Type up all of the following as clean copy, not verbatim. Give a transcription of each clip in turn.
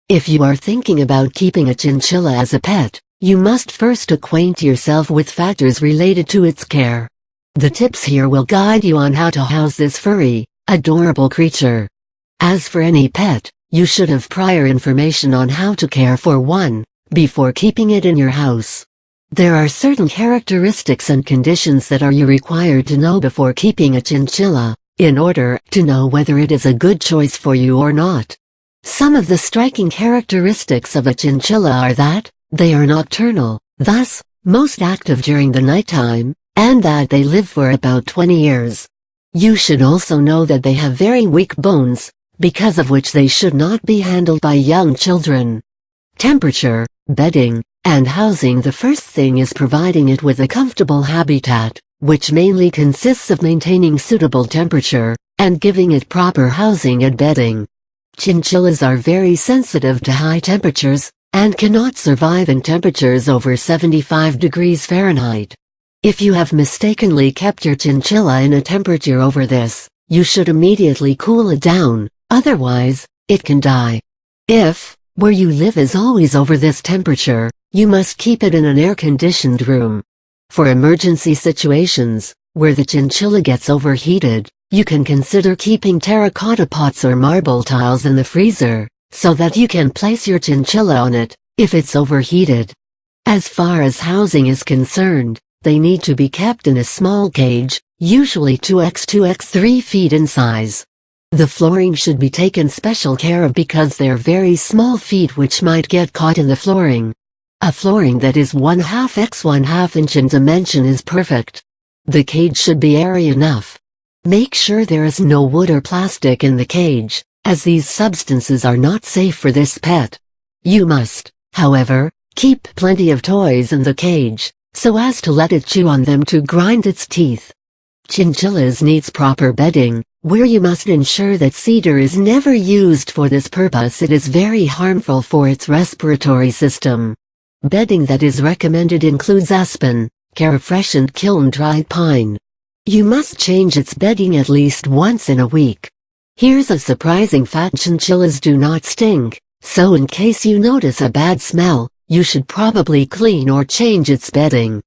If you are thinking about keeping a chinchilla as a pet, you must first acquaint yourself with factors related to its care. The tips here will guide you on how to house this furry, adorable creature. As for any pet, you should have prior information on how to care for one, before keeping it in your house. There are certain characteristics and conditions that you required to know before keeping a chinchilla, in order to know whether it is a good choice for you or not. Some of the striking characteristics of a chinchilla are that they are nocturnal, thus, most active during the nighttime, and that they live for about 20 years. You should also know that they have very weak bones, because of which they should not be handled by young children. Temperature, bedding, and housing. The first thing is providing it with a comfortable habitat, which mainly consists of maintaining suitable temperature, and giving it proper housing and bedding. Chinchillas are very sensitive to high temperatures, and cannot survive in temperatures over 75 degrees Fahrenheit. If you have mistakenly kept your chinchilla in a temperature over this, you should immediately cool it down, otherwise, it can die. If, where you live is always over this temperature, you must keep it in an air-conditioned room. For emergency situations, where the chinchilla gets overheated, you can consider keeping terracotta pots or marble tiles in the freezer, so that you can place your chinchilla on it, if it's overheated. As far as housing is concerned, they need to be kept in a small cage, usually 2x2x3 feet in size. The flooring should be taken special care of because they're very small feet which might get caught in the flooring. A flooring that is 1/2 x 1/2 inch in dimension is perfect. The cage should be airy enough. Make sure there is no wood or plastic in the cage, as these substances are not safe for this pet. You must, however, keep plenty of toys in the cage, so as to let it chew on them to grind its teeth. Chinchillas needs proper bedding, where you must ensure that cedar is never used for this purpose. It is very harmful for its respiratory system. Bedding that is recommended includes aspen, carafresh and kiln-dried pine. You must change its bedding at least once in a week. Here's a surprising fact: chinchillas do not stink, so in case you notice a bad smell, you should probably clean or change its bedding.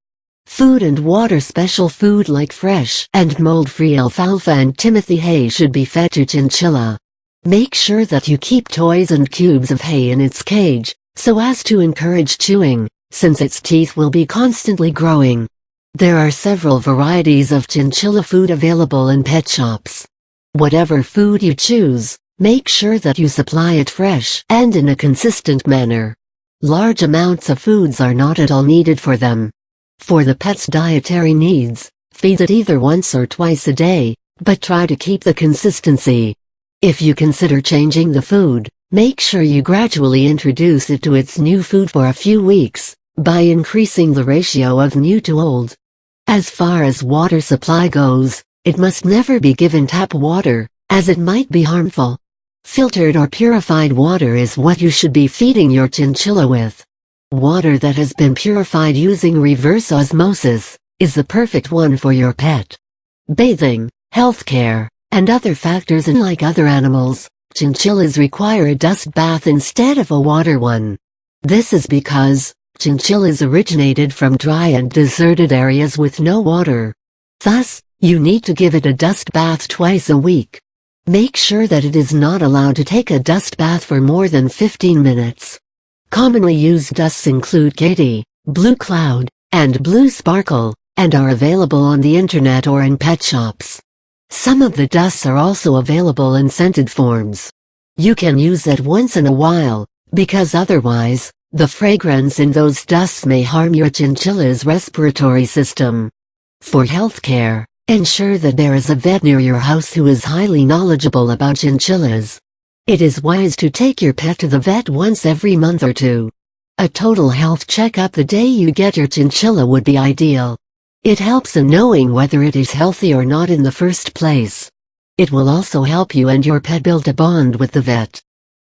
Food and water. Special food like fresh and mold-free alfalfa and timothy hay should be fed to chinchilla. Make sure that you keep toys and cubes of hay in its cage, so as to encourage chewing, since its teeth will be constantly growing. There are several varieties of chinchilla food available in pet shops. Whatever food you choose, make sure that you supply it fresh and in a consistent manner. Large amounts of foods are not at all needed for them. For the pet's dietary needs, feed it either once or twice a day, but try to keep the consistency. If you consider changing the food, make sure you gradually introduce it to its new food for a few weeks, by increasing the ratio of new to old. As far as water supply goes, it must never be given tap water, as it might be harmful. Filtered or purified water is what you should be feeding your chinchilla with. Water that has been purified using reverse osmosis is the perfect one for your pet. Bathing, healthcare, and other factors. And like other animals, chinchillas require a dust bath instead of a water one. This is because chinchillas originated from dry and deserted areas with no water. Thus, you need to give it a dust bath twice a week. Make sure that it is not allowed to take a dust bath for more than 15 minutes. Commonly used dusts include Katy, Blue Cloud, and Blue Sparkle, and are available on the internet or in pet shops. Some of the dusts are also available in scented forms. You can use that once in a while, because otherwise, the fragrance in those dusts may harm your chinchilla's respiratory system. For healthcare, ensure that there is a vet near your house who is highly knowledgeable about chinchillas. It is wise to take your pet to the vet once every month or two. A total health checkup the day you get your chinchilla would be ideal. It helps in knowing whether it is healthy or not in the first place. It will also help you and your pet build a bond with the vet.